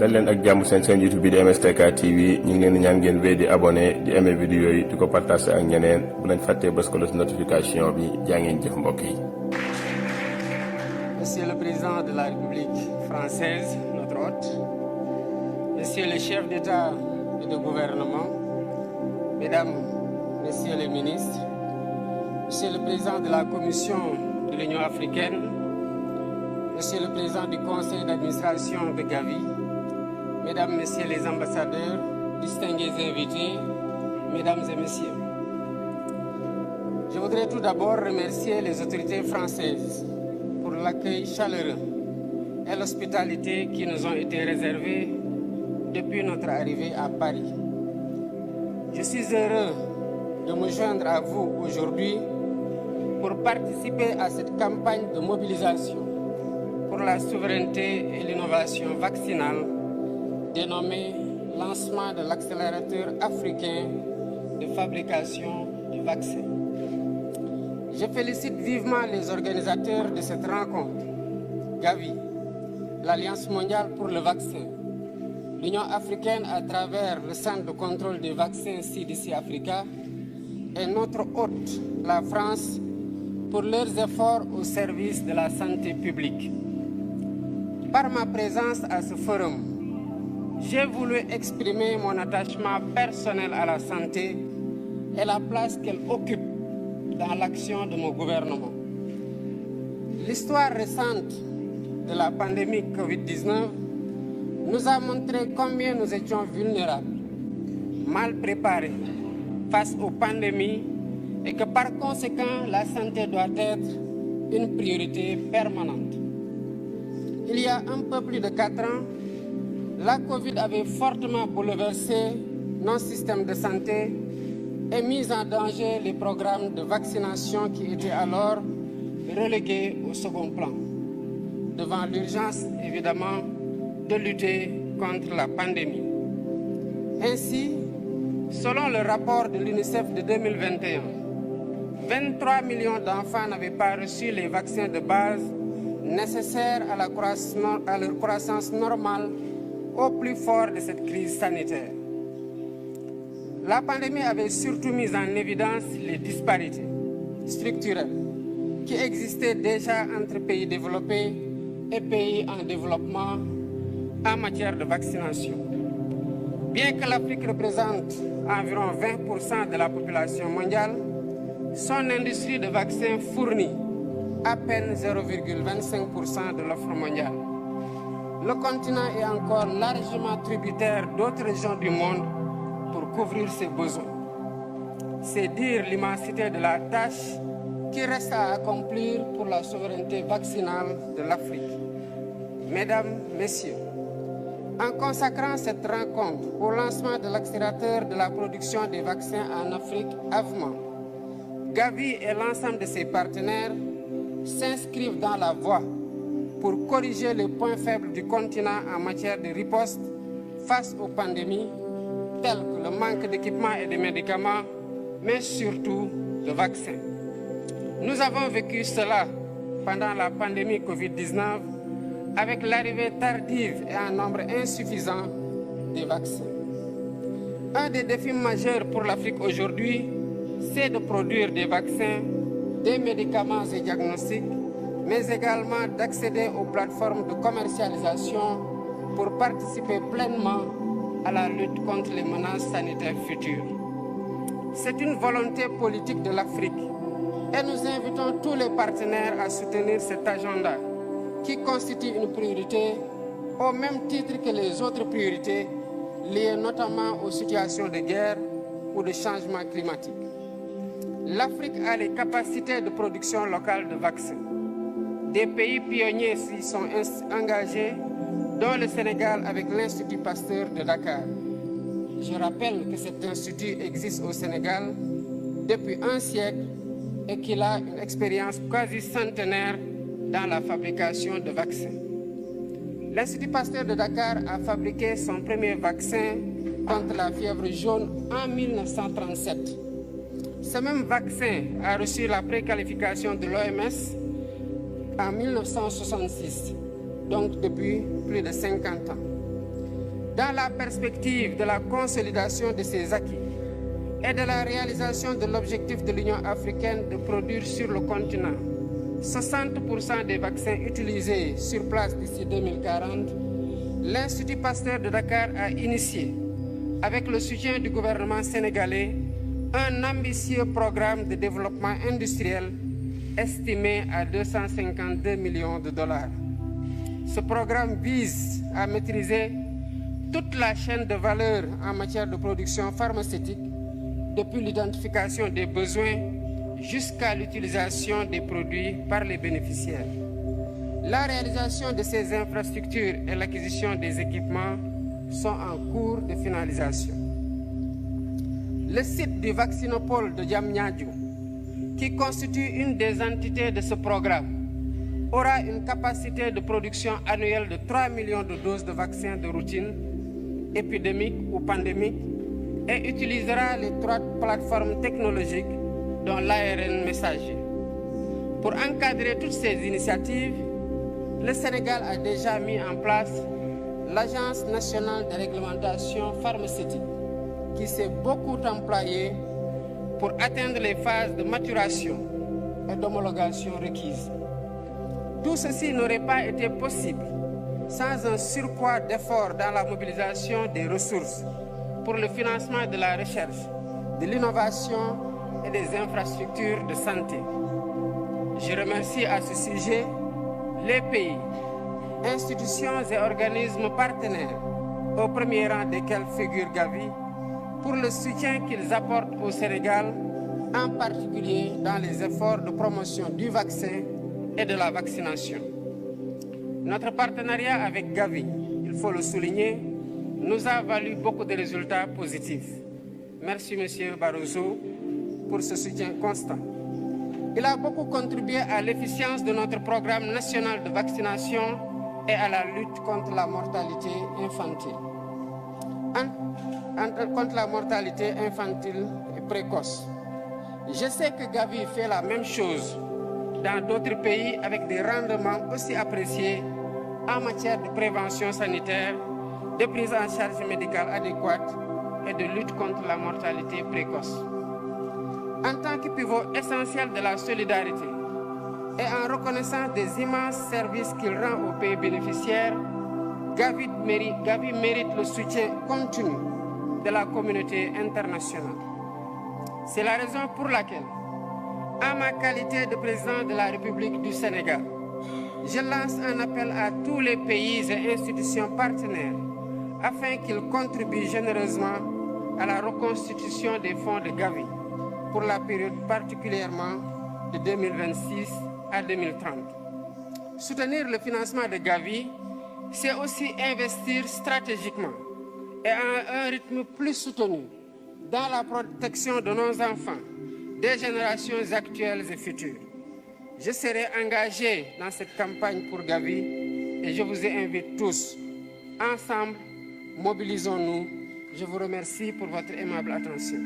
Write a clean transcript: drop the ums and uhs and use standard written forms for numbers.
dal leen ak jàmm seen YouTube bi di MSTK TV ñu ngi leen di ñaan ngeen wéy di abonné di aimé vidéo yi di ko partager ak ñeneen bu leen fàttee bës ko la notification bi jaa ngeen jëf mbokk yi. Monsieur le Président de la République française, notre hôte, Monsieur le chef d'État et de gouvernement, Mesdames, Messieurs les ministres, Monsieur le Président de la Commission de l'Union africaine, Monsieur le Président du Conseil d'administration de Gavi, Mesdames, Messieurs les ambassadeurs, distingués invités, Mesdames et Messieurs. Je voudrais tout d'abord remercier les autorités françaises pour l'accueil chaleureux et l'hospitalité qui nous ont été réservés depuis notre arrivée à Paris. Je suis heureux de me joindre à vous aujourd'hui pour participer à cette campagne de mobilisation pour la souveraineté et l'innovation vaccinale dénommée Lancement de l'accélérateur africain de fabrication de vaccins. Je félicite vivement les organisateurs de cette rencontre, Gavi, l'Alliance mondiale pour le vaccin, l'Union africaine à travers le Centre de contrôle des vaccins CDC Africa et notre hôte, la France, pour leurs efforts au service de la santé publique. Par ma présence à ce forum, j'ai voulu exprimer mon attachement personnel à la santé et la place qu'elle occupe dans l'action de mon gouvernement. L'histoire récente de la pandémie Covid-19 nous a montré combien nous étions vulnérables, mal préparés face aux pandémies et que par conséquent la santé doit être une priorité permanente. Il y a un peu plus de 4 ans, la Covid avait fortement bouleversé nos systèmes de santé et mis en danger les programmes de vaccination qui étaient alors relégués au second plan, devant l'urgence évidemment de lutter contre la pandémie. Ainsi, selon le rapport de l'UNICEF de 2021, 23 millions d'enfants n'avaient pas reçu les vaccins de base nécessaires à leur croissance normale au plus fort de cette crise sanitaire. La pandémie avait surtout mis en évidence les disparités structurelles qui existaient déjà entre pays développés et pays en développement en matière de vaccination. Bien que l'Afrique représente environ 20% de la population mondiale, son industrie de vaccins fournit à peine 0,25% de l'offre mondiale. Le continent est encore largement tributaire d'autres régions du monde pour couvrir ses besoins. C'est dire l'immensité de la tâche qui reste à accomplir pour la souveraineté vaccinale de l'Afrique. Mesdames, Messieurs, en consacrant cette rencontre au lancement de l'accélérateur de la production des vaccins en Afrique, AVMA, Gavi et l'ensemble de ses partenaires s'inscrivent dans la voie pour corriger les points faibles du continent en matière de riposte face aux pandémies, telles que le manque d'équipements et de médicaments, mais surtout de vaccins. Nous avons vécu cela pendant la pandémie Covid-19 avec l'arrivée tardive et en nombre insuffisant des vaccins. Un des défis majeurs pour l'Afrique aujourd'hui, c'est de produire des vaccins, des médicaments et diagnostics, mais également d'accéder aux plateformes de commercialisation pour participer pleinement à la lutte contre les menaces sanitaires futures. C'est une volonté politique de l'Afrique et nous invitons tous les partenaires à soutenir cet agenda qui constitue une priorité au même titre que les autres priorités liées notamment aux situations de guerre ou de changement climatique. L'Afrique a les capacités de production locale de vaccins. Des pays pionniers s'y sont engagés, dont le Sénégal avec l'Institut Pasteur de Dakar. Je rappelle que cet institut existe au Sénégal depuis un siècle et qu'il a une expérience quasi centenaire dans la fabrication de vaccins. L'Institut Pasteur de Dakar a fabriqué son premier vaccin contre la fièvre jaune en 1937. Ce même vaccin a reçu la préqualification de l'OMS en 1966, donc depuis plus de 50 ans. Dans la perspective de la consolidation de ces acquis et de la réalisation de l'objectif de l'Union africaine de produire sur le continent 60% des vaccins utilisés sur place d'ici 2040, l'Institut Pasteur de Dakar a initié, avec le soutien du gouvernement sénégalais, un ambitieux programme de développement industriel estimé à 252 millions de dollars. Ce programme vise à maîtriser toute la chaîne de valeur en matière de production pharmaceutique, depuis l'identification des besoins jusqu'à l'utilisation des produits par les bénéficiaires. La réalisation de ces infrastructures et l'acquisition des équipements sont en cours de finalisation. Le site du vaccinopole de Diamniadio, qui constitue une des entités de ce programme, aura une capacité de production annuelle de 3 millions de doses de vaccins de routine, épidémiques ou pandémiques, et utilisera les 3 plateformes technologiques dont l'ARN messager. Pour encadrer toutes ces initiatives, le Sénégal a déjà mis en place l'Agence nationale de réglementation pharmaceutique, qui s'est beaucoup employée pour atteindre les phases de maturation et d'homologation requises. Tout ceci n'aurait pas été possible sans un surcroît d'efforts dans la mobilisation des ressources pour le financement de la recherche, de l'innovation et des infrastructures de santé. Je remercie à ce sujet les pays, institutions et organismes partenaires, au premier rang desquels figure Gavi, pour le soutien qu'ils apportent au Sénégal, en particulier dans les efforts de promotion du vaccin et de la vaccination. Notre partenariat avec Gavi, il faut le souligner, nous a valu beaucoup de résultats positifs. Merci, M. Barroso, pour ce soutien constant. Il a beaucoup contribué à l'efficience de notre programme national de vaccination et à la lutte contre la mortalité infantile. Contre la mortalité infantile et précoce. Je sais que Gavi fait la même chose dans d'autres pays avec des rendements aussi appréciés en matière de prévention sanitaire, de prise en charge médicale adéquate et de lutte contre la mortalité précoce. En tant que pivot essentiel de la solidarité et en reconnaissant des immenses services qu'il rend aux pays bénéficiaires, Gavi mérite le soutien continu de la communauté internationale. C'est la raison pour laquelle, en ma qualité de président de la République du Sénégal, je lance un appel à tous les pays et institutions partenaires afin qu'ils contribuent généreusement à la reconstitution des fonds de Gavi pour la période particulièrement de 2026 à 2030. Soutenir le financement de Gavi, c'est aussi investir stratégiquement et à un rythme plus soutenu dans la protection de nos enfants, des générations actuelles et futures. Je serai engagé dans cette campagne pour Gavi et je vous invite tous. Ensemble, mobilisons-nous. Je vous remercie pour votre aimable attention.